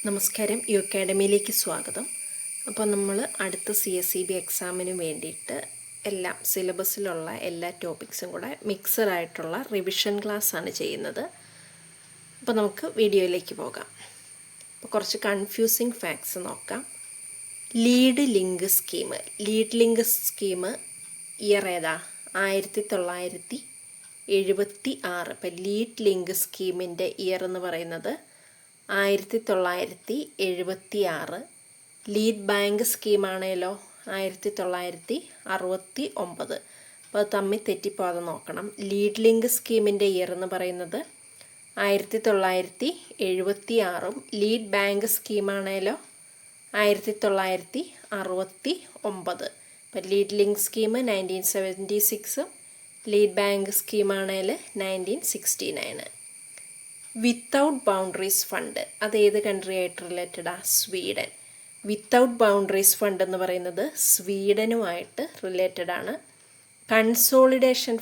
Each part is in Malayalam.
നമസ്കാരം, യു അക്കാഡമിയിലേക്ക് സ്വാഗതം. അപ്പോൾ നമ്മൾ അടുത്ത CSEB എക്സാമിന് വേണ്ടിയിട്ട് എല്ലാം സിലബസിലുള്ള എല്ലാ ടോപ്പിക്സും കൂടെ മിക്സഡായിട്ടുള്ള റിവിഷൻ ക്ലാസ്സാണ് ചെയ്യുന്നത്. അപ്പോൾ നമുക്ക് വീഡിയോയിലേക്ക് പോകാം. അപ്പോൾ കുറച്ച് കൺഫ്യൂസിങ് ഫാക്ട്സ് നോക്കാം. ലീഡ് ലിങ്ക് സ്കീം ഇയർ ഏതാ? 1976. ഇപ്പോൾ ലീഡ് ലിങ്ക് സ്കീമിൻ്റെ ഇയർ എന്ന് പറയുന്നത് 1976. ലീഡ് ബാങ്ക് സ്കീമാണേലോ 1969. അപ്പോൾ അത് തമ്മിൽ തെറ്റിപ്പോകാതെ നോക്കണം. ലീഡ് ലിങ്ക് സ്കീമിൻ്റെ ഇയർ എന്ന് പറയുന്നത് 1976. ലീഡ് ബാങ്ക് സ്കീമാണേലോ 1969. ഇപ്പോൾ lead link scheme 1976, lead bank സ്കീമാണേൽ 1969. വിത്തൗട്ട് ബൗണ്ടറീസ് ഫണ്ട് അത് ഏത് കൺട്രി ആയിട്ട് റിലേറ്റഡാ? സ്വീഡൻ. വിത്തൗട്ട് ബൗണ്ടറീസ് ഫണ്ട് എന്ന് പറയുന്നത് സ്വീഡനുമായിട്ട് റിലേറ്റഡ് ആണ്. കൺസോളിഡേഷൻ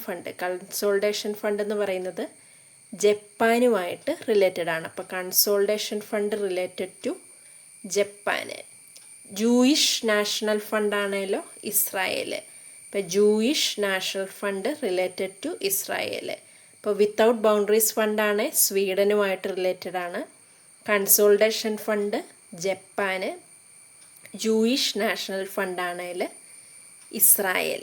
ഫണ്ട് എന്ന് പറയുന്നത് ജപ്പാനുമായിട്ട് റിലേറ്റഡ് ആണ്. അപ്പോൾ കൺസോളിഡേഷൻ ഫണ്ട് റിലേറ്റഡ് ടു ജപ്പാന്. ജൂയിഷ് നാഷണൽ ഫണ്ടാണേലോ ഇസ്രായേൽ. ഇപ്പോൾ Jewish national fund related to Israel. ഇപ്പോൾ വിത്തൗട്ട് ബൗണ്ടറീസ് ഫണ്ടാണ് സ്വീഡനുമായിട്ട് റിലേറ്റഡ് ആണ്. കൺസോളിഡേഷൻ ഫണ്ട് ജപ്പാന്. Jewish national ഫണ്ടാണേൽ Israel.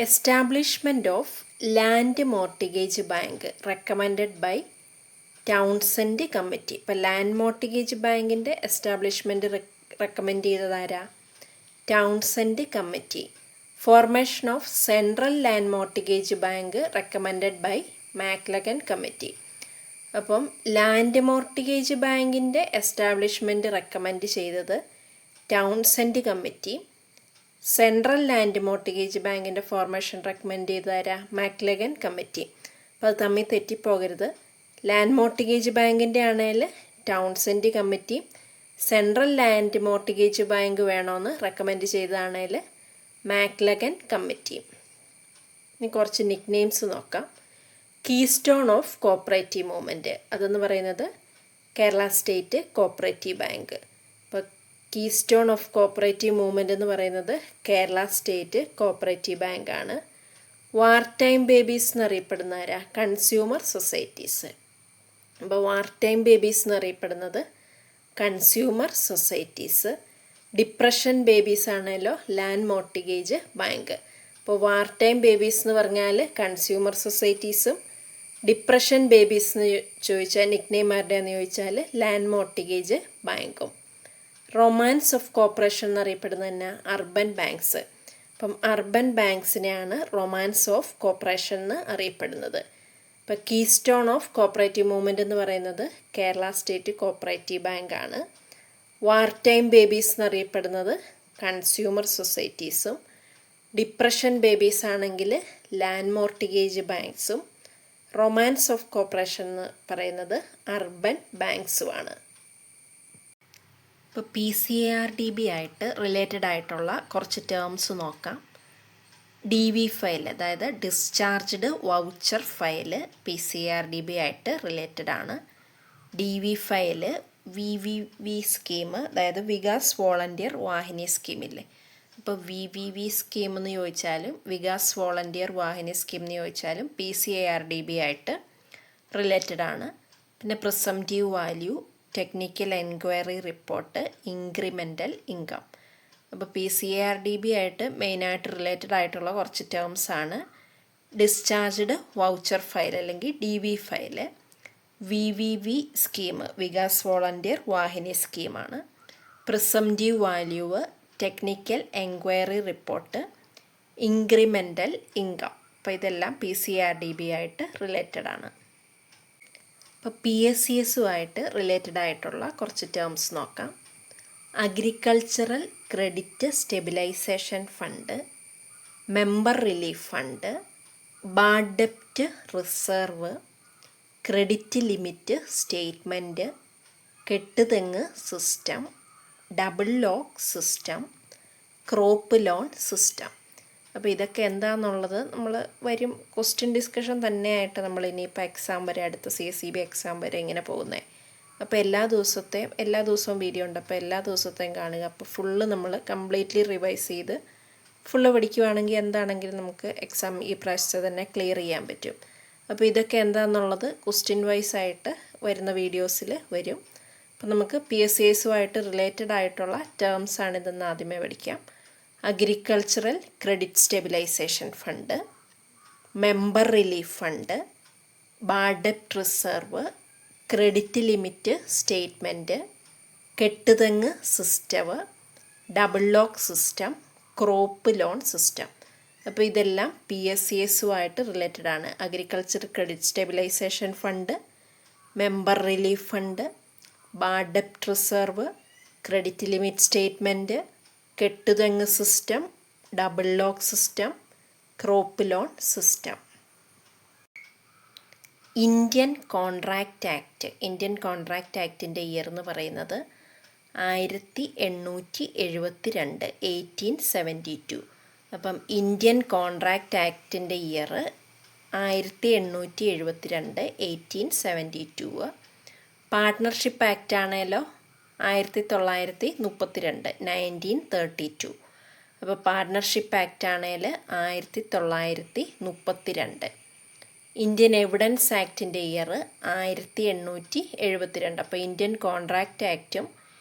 Establishment of land mortgage bank recommended by Townsend committee. ഇപ്പോൾ ലാൻഡ് മോർട്ടിഗേജ് ബാങ്കിൻ്റെ എസ്റ്റാബ്ലിഷ്മെൻറ്റ് റെക്കമെൻഡ് ചെയ്തതാരാ? Townsend committee. Formation of central land mortgage bank recommended by Maclagan committee. അപ്പം ലാൻഡ് മോർട്ടിഗേജ് ബാങ്കിൻ്റെ എസ്റ്റാബ്ലിഷ്മെൻറ്റ് റെക്കമെൻഡ് ചെയ്തത് Townsend committee. Central land mortgage ബാങ്കിൻ്റെ ഫോർമേഷൻ റെക്കമെൻഡ് ചെയ്തതാരാ? Maclagan committee. അപ്പോൾ അത് തമ്മിൽ തെറ്റിപ്പോകരുത്. ലാൻഡ് മോർട്ടിഗേജ് ബാങ്കിൻ്റെ ആണെങ്കിൽ Townsend committee, central land mortgage bank വേണമെന്ന് റെക്കമെൻഡ് ചെയ്തതാണെങ്കിൽ മാക്ലഗൻ കമ്മിറ്റി. ഇനി കുറച്ച് നിക് നെയിംസ് നോക്കാം. കീസ്റ്റോൺ ഓഫ് കോപ്പറേറ്റീവ് മൂവ്മെൻറ്റ് അതെന്ന് പറയുന്നത് കേരള സ്റ്റേറ്റ് കോപ്പറേറ്റീവ് ബാങ്ക്. ഇപ്പോൾ കീസ്റ്റോൺ ഓഫ് കോപ്പറേറ്റീവ് മൂവ്മെൻറ്റ് എന്ന് പറയുന്നത് കേരള സ്റ്റേറ്റ് കോപ്പറേറ്റീവ് ബാങ്കാണ്. വാർ ടൈം ബേബീസ് എന്നറിയപ്പെടുന്നവരാ? Consumer societies. അപ്പോൾ വാർ ടൈം ബേബീസ് എന്നറിയപ്പെടുന്നത് കൺസ്യൂമർ സൊസൈറ്റീസ്. ഡിപ്രഷൻ ബേബീസ് ആണല്ലോ ലാൻഡ് മോർട്ടിഗേജ് ബാങ്ക്. അപ്പോൾ വാർ ടൈം ബേബീസ് എന്ന് പറഞ്ഞാൽ കൺസ്യൂമർ സൊസൈറ്റീസും, ഡിപ്രഷൻ ബേബീസ് എന്ന് ചോദിച്ചാൽ നിക്നെയിം ആരുടെയെന്ന് ചോദിച്ചാൽ ലാൻഡ് മോർട്ടിഗേജ് ബാങ്കും. റൊമാൻസ് ഓഫ് കോപ്പറേഷൻ എന്നറിയപ്പെടുന്നത് തന്നെ അർബൻ ബാങ്ക്സ്. അപ്പം അർബൻ ബാങ്ക്സിനെയാണ് റൊമാൻസ് ഓഫ് കോപ്പറേഷൻ എന്ന് അറിയപ്പെടുന്നത്. ഇപ്പോൾ കീസ്റ്റോൺ ഓഫ് കോപ്പറേറ്റീവ് മൂവ്മെൻറ്റ് എന്ന് പറയുന്നത് കേരള സ്റ്റേറ്റ് കോപ്പറേറ്റീവ് ബാങ്കാണ്. വാർ ടൈം ബേബീസ് എന്നറിയപ്പെടുന്നത് കൺസ്യൂമർ സൊസൈറ്റീസും, ഡിപ്രഷൻ ബേബീസ് ആണെങ്കിൽ ലാൻഡ് മോർട്ടിഗേജ് ബാങ്ക്സും, റൊമാൻസ് ഓഫ് കോപ്പറേഷൻ എന്ന് പറയുന്നത് അർബൻ ബാങ്ക്സുമാണ്. ഇപ്പോൾ PCARDB ആയിട്ട് റിലേറ്റഡ് ആയിട്ടുള്ള കുറച്ച് ടേംസ് നോക്കാം. DV ഫയൽ അതായത് ഡിസ്ചാർജ്ഡ് വൗച്ചർ ഫയൽ PCARDB ആയിട്ട് റിലേറ്റഡ് ആണ്. DV ഫയൽ VVV സ്കീം അതായത് വികാസ് വോളണ്ടിയർ വാഹിനി സ്കീമില്ലേ? അപ്പോൾ VVV സ്കീം എന്ന് ചോദിച്ചാലും വികാസ് വോളണ്ടിയർ വാഹിനി സ്കീം എന്ന് ചോദിച്ചാലും PCARDB ആയിട്ട് റിലേറ്റഡ് ആണ്. പിന്നെ presumptive value, technical enquiry report, incremental income. അപ്പോൾ PCARDB ആയിട്ട് മെയിനായിട്ട് റിലേറ്റഡ് ആയിട്ടുള്ള കുറച്ച് ടേംസ് ആണ്. ഡിസ്ചാർജ്ഡ് വൗച്ചർ ഫയൽ അല്ലെങ്കിൽ DV file. VVV scheme Vikas volunteer Vahini സ്കീമാണ്. Presumptive value, technical enquiry report, incremental income. അപ്പോൾ ഇതെല്ലാം PCARDB ആയിട്ട് റിലേറ്റഡ് ആണ്. അപ്പോൾ PSCSുമായിട്ട് റിലേറ്റഡ് ആയിട്ടുള്ള കുറച്ച് ടേംസ് നോക്കാം. Agricultural credit stabilisation fund, member relief fund, bad ഡെപ്റ്റ് റിസർവ്, ക്രെഡിറ്റ് ലിമിറ്റ് സ്റ്റേറ്റ്മെൻറ്റ്, കെട്ടുതെങ്ങ് system, double lock system, crop loan system. അപ്പോൾ ഇതൊക്കെ എന്താണെന്നുള്ളത് നമ്മൾ വരും ക്വസ്റ്റ്യൻ ഡിസ്കഷൻ തന്നെയായിട്ട് നമ്മൾ ഇനിയിപ്പോൾ എക്സാം വരെ അടുത്ത CSEB എക്സാം വരെ ഇങ്ങനെ പോകുന്നത്. അപ്പോൾ എല്ലാ ദിവസവും വീഡിയോ ഉണ്ട്, അപ്പോൾ എല്ലാ ദിവസത്തെയും കാണുക. അപ്പോൾ ഫുള്ള് നമ്മൾ കംപ്ലീറ്റ്ലി റിവൈസ് ചെയ്ത് ഫുള്ള് പഠിക്കുവാണെങ്കിൽ എന്താണെങ്കിലും നമുക്ക് എക്സാം ഈ പ്രാവശ്യത്തെ തന്നെ ക്ലിയർ ചെയ്യാൻ പറ്റും. അപ്പോൾ ഇതൊക്കെ എന്താണെന്നുള്ളത് ക്വസ്റ്റ്യൻ വൈസ് ആയിട്ട് വരുന്ന വീഡിയോസിൽ വരും. അപ്പോൾ നമുക്ക് PSCSുമായിട്ട് റിലേറ്റഡ് ആയിട്ടുള്ള ടേംസാണ് ഇതെന്ന് ആദ്യമേ പഠിക്കാം. Agricultural credit stabilisation fund, member relief fund, bad ഡെപ്റ്റ് റിസർവ്, ക്രെഡിറ്റ് ലിമിറ്റ് സ്റ്റേറ്റ്മെൻറ്റ്, കെട്ടുതെങ്ങ് system, double lock system, crop loan system. അപ്പോൾ ഇതെല്ലാം PSCSുമായിട്ട് റിലേറ്റഡ് ആണ്. Agriculture credit stabilisation fund, member relief fund, bad ഡെപ്റ്റ് റിസർവ്, ക്രെഡിറ്റ് ലിമിറ്റ് സ്റ്റേറ്റ്മെൻറ്റ്, കെട്ടുതെങ്ങ് system, double lock system, crop loan system. Indian contract ആക്ടിൻ്റെ ഇയർ എന്ന് പറയുന്നത് 1872, 1872. അപ്പം ഇന്ത്യൻ കോൺട്രാക്റ്റ് ആക്ടിൻ്റെ ഇയർ 1872, 1872. പാർട്ട്ണർഷിപ്പ് ആക്റ്റ് ആണേലോ 1932, 1932. അപ്പോൾ പാർട്ട്ണർഷിപ്പ് ആക്റ്റ് ആണേൽ 1932. ഇന്ത്യൻ എവിഡൻസ് ആക്ടിൻ്റെ ഇയർ 1872. അപ്പോൾ ഇന്ത്യൻ കോൺട്രാക്റ്റ് ആക്റ്റും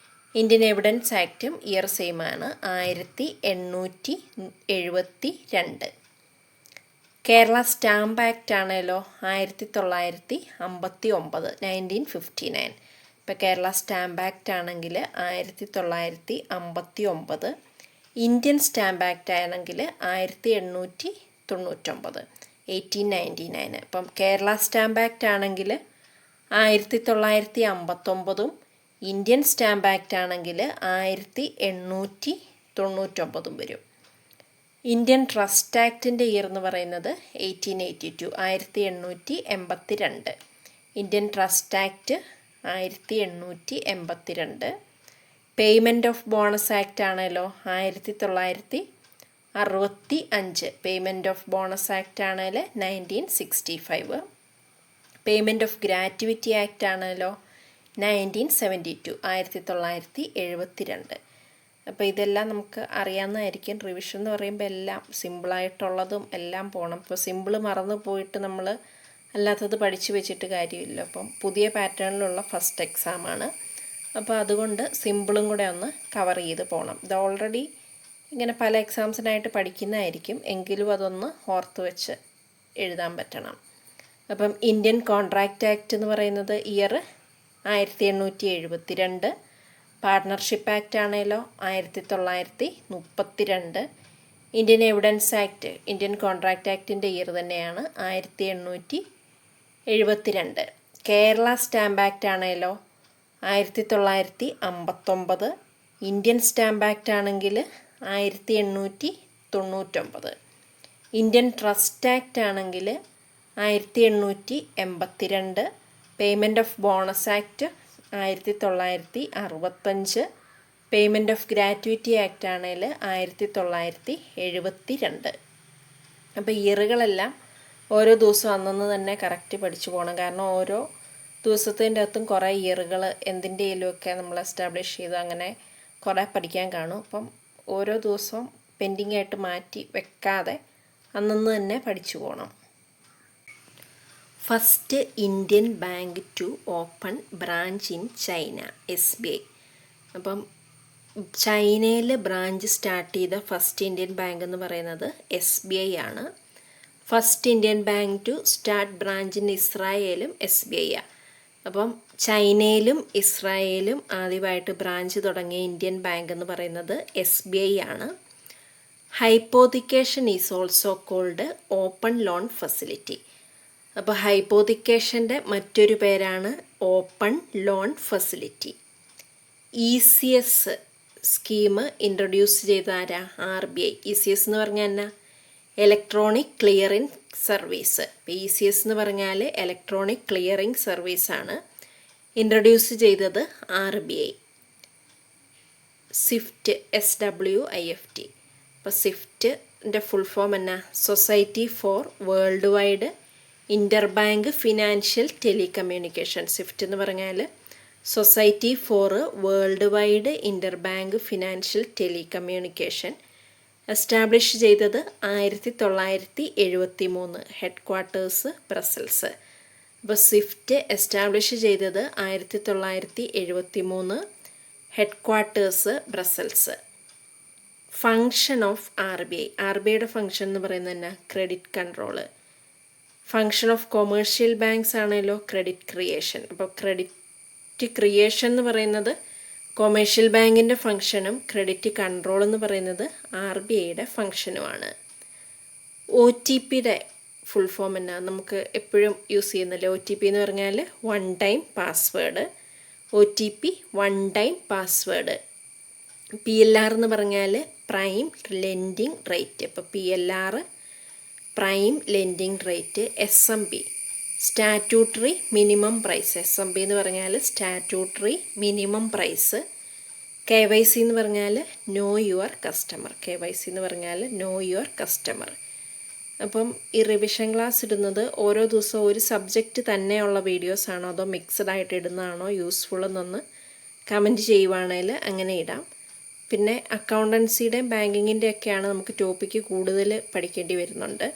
ഇന്ത്യൻ എവിഡൻസ് ആക്റ്റും ഇയർ സെയിം ആണ്, 1872. കേരള സ്റ്റാമ്പ് ആക്റ്റ് ആണല്ലോ 1959, 1959. ഇപ്പോൾ കേരള സ്റ്റാമ്പ് ആക്റ്റ് ആണെങ്കിൽ 1959. ഇന്ത്യൻ സ്റ്റാമ്പ് ആക്റ്റ് ആണെങ്കിൽ 1899, 1899. ഇപ്പം കേരള സ്റ്റാമ്പ് ആക്റ്റ് ആണെങ്കിൽ 1959, ഇന്ത്യൻ സ്റ്റാമ്പ് ആക്റ്റ് ആണെങ്കിൽ 1899 വരും. ഇന്ത്യൻ ട്രസ്റ്റ് ആക്ടിൻ്റെ ഇയർ എന്ന് പറയുന്നത് 1882, 1882. Indian trust act 1882. Payment of bonus act ആണല്ലോ 1965. പേയ്മെൻറ്റ് ഓഫ് ബോണസ് ആക്റ്റ് ആണെങ്കിൽ 1965. പേയ്മെൻറ്റ് ഓഫ് ഗ്രാറ്റുവിറ്റി ആക്റ്റ് ആണല്ലോ 1972, 1972. അപ്പോൾ ഇതെല്ലാം നമുക്ക് അറിയാവുന്നതായിരിക്കും. റിവിഷൻ എന്ന് പറയുമ്പോൾ എല്ലാം സിമ്പിളായിട്ടുള്ളതും എല്ലാം പോകണം. ഇപ്പോൾ സിമ്പിൾ മറന്നു പോയിട്ട് നമ്മൾ അല്ലാത്തത് പഠിച്ചു വെച്ചിട്ട് കാര്യമില്ല. അപ്പം പുതിയ പാറ്റേണിലുള്ള ഫസ്റ്റ് എക്സാമാണ്. അപ്പോൾ അതുകൊണ്ട് സിമ്പിളും കൂടെ ഒന്ന് കവർ ചെയ്ത് പോകണം. ഇത് ഓൾറെഡി ഇങ്ങനെ പല എക്സാംസിനായിട്ട് പഠിക്കുന്നതായിരിക്കും, എങ്കിലും അതൊന്ന് ഓർത്ത് വെച്ച് എഴുതാൻ പറ്റണം. അപ്പം ഇന്ത്യൻ കോൺട്രാക്റ്റ് ആക്റ്റ് എന്ന് പറയുന്നത് ഇയർ 1872. പാർട്ട്ണർഷിപ്പ് ആക്റ്റ് ആണേലോ 1932. Indian evidence act, Indian contract ആക്ടിൻ്റെ ഇയർ തന്നെയാണ് 1872. കേരള സ്റ്റാമ്പ് ആക്റ്റ് ആണേലോ 1959. ഇന്ത്യൻ സ്റ്റാമ്പ് ആക്റ്റ് ആണെങ്കിൽ 1899. ഇന്ത്യൻ ട്രസ്റ്റ് ആക്റ്റ് ആണെങ്കിൽ 1882. Payment of bonus act 1965. Payment of gratuity act ആണെങ്കിൽ 1972. അപ്പോൾ ഇയറുകളെല്ലാം ഓരോ ദിവസവും അന്നന്ന് തന്നെ കറക്റ്റ് പഠിച്ചു പോകണം. കാരണം ഓരോ ദിവസത്തിൻ്റെ അകത്തും കുറേ ഇയറുകൾ എന്തിൻ്റെയിലുമൊക്കെ നമ്മൾ എസ്റ്റാബ്ലിഷ് ചെയ്ത് അങ്ങനെ കുറേ പഠിക്കാൻ കാണും. അപ്പം ഓരോ ദിവസവും പെൻഡിങ് ആയിട്ട് മാറ്റി വെക്കാതെ അന്നന്ന് തന്നെ പഠിച്ചു പോകണം. First Indian bank to open branch in China, SBI. അപ്പം ചൈനയിൽ ബ്രാഞ്ച് സ്റ്റാർട്ട് ചെയ്ത ഫസ്റ്റ് ഇന്ത്യൻ ബാങ്ക് എന്ന് പറയുന്നത് SBI ആണ്. First Indian bank to start branch in ഇസ്രായേലും SBI ആണ്. അപ്പം ചൈനയിലും ഇസ്രായേലും ആദ്യമായിട്ട് ബ്രാഞ്ച് തുടങ്ങിയ ഇന്ത്യൻ ബാങ്ക് എന്ന് പറയുന്നത് SBI ആണ്. Hypothecation is also called open loan facility. അപ്പോൾ ഹൈപ്പോത്തിക്കേഷൻ്റെ മറ്റൊരു പേരാണ് open loan facility. ECS scheme introduce ചെയ്ത ആരാ? RBI. ECS എന്ന് പറഞ്ഞാൽ എന്നാ? Electronic clearing service. ഇപ്പോൾ ECS എന്ന് പറഞ്ഞാൽ ഇലക്ട്രോണിക് ക്ലിയറിംഗ് സർവീസാണ്. ഇൻട്രൊഡ്യൂസ് ചെയ്തത് RBI. Swift, SWIFT. അപ്പോൾ സ്വിഫ്റ്റിൻ്റെ ഫുൾ ഫോം എന്നാ? Society for world wide interbank financial telecommunication. Swift എന്ന് പറഞ്ഞാൽ society for world wide interbank financial telecommunication establish ചെയ്തത് 1973. Headquarters Brussels. അപ്പോൾ സ്വിഫ്റ്റ് എസ്റ്റാബ്ലിഷ് ചെയ്തത് 1973. Headquarters Brussels. Function of RBI. RBIയുടെ ഫങ്ഷൻ എന്ന് പറയുന്നത് തന്നെ credit control. Function of commercial banks ആണല്ലോ ക്രെഡിറ്റ് ക്രിയേഷൻ. അപ്പോൾ ക്രെഡിറ്റ് ക്രിയേഷൻ എന്ന് പറയുന്നത് കൊമേഴ്ഷ്യൽ ബാങ്കിൻ്റെ ഫങ്ഷനും ക്രെഡിറ്റ് കൺട്രോൾ എന്ന് പറയുന്നത് RBIയുടെ ഫങ്ഷനുമാണ്. OTPയുടെ ഫുൾ ഫോം എന്നാ നമുക്ക് എപ്പോഴും യൂസ് ചെയ്യുന്നില്ല. OTP എന്ന് പറഞ്ഞാൽ one time password. OTP one time password. PLR എന്ന് പറഞ്ഞാൽ പ്രൈം ലെൻഡിങ് റേറ്റ്. ഇപ്പോൾ PLR prime lending rate. SMB statutory minimum price. SMB എന്ന് പറഞ്ഞാൽ സ്റ്റാറ്റ്യൂട്ടറി മിനിമം പ്രൈസ്. KYC എന്ന് പറഞ്ഞാൽ നോ യുവർ കസ്റ്റമർ. KYC എന്ന് പറഞ്ഞാൽ നോ യുവർ കസ്റ്റമർ. അപ്പം ഈ റിവിഷൻ ക്ലാസ് ഇടുന്നത് ഓരോ ദിവസവും ഒരു സബ്ജക്റ്റ് തന്നെയുള്ള വീഡിയോസ് ആണോ അതോ മിക്സഡ് ആയിട്ട് ഇടുന്നതാണോ യൂസ്ഫുൾ എന്നൊന്ന് കമൻറ്റ് ചെയ്യുവാണെങ്കിൽ അങ്ങനെ ഇടാം. പിന്നെ അക്കൗണ്ടൻസിയുടെയും ബാങ്കിങ്ങിൻ്റെയൊക്കെയാണ് നമുക്ക് ടോപ്പിക്ക് കൂടുതൽ പഠിക്കേണ്ടി വരുന്നുണ്ട്.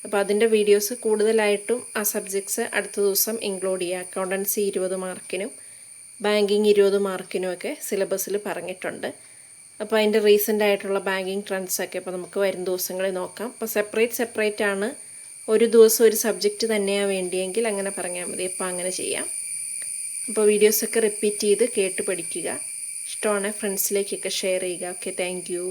അപ്പോൾ അതിൻ്റെ വീഡിയോസ് കൂടുതലായിട്ടും ആ സബ്ജക്ട്സ് അടുത്ത ദിവസം ഇൻക്ലൂഡ് ചെയ്യുക. അക്കൗണ്ടൻസി 20 മാർക്കിനും ബാങ്കിങ് 20 മാർക്കിനും ഒക്കെ സിലബസിൽ പറഞ്ഞിട്ടുണ്ട്. അപ്പോൾ അതിൻ്റെ റീസെൻ്റ് ആയിട്ടുള്ള ബാങ്കിങ് ട്രെൻഡ്സൊക്കെ ഇപ്പോൾ നമുക്ക് വരും ദിവസങ്ങളിൽ നോക്കാം. അപ്പോൾ സെപ്പറേറ്റ് ആണ്. ഒരു ദിവസം ഒരു സബ്ജക്റ്റ് തന്നെയാണ് വേണ്ടിയെങ്കിൽ അങ്ങനെ പറഞ്ഞാൽ മതി. അപ്പോൾ അങ്ങനെ ചെയ്യാം. അപ്പോൾ വീഡിയോസൊക്കെ റിപ്പീറ്റ് ചെയ്ത് കേട്ട് പഠിക്കുക. ഇഷ്ടമാണ് ഫ്രണ്ട്സിലേക്കൊക്കെ ഷെയർ ചെയ്യുക. Okay, thank you.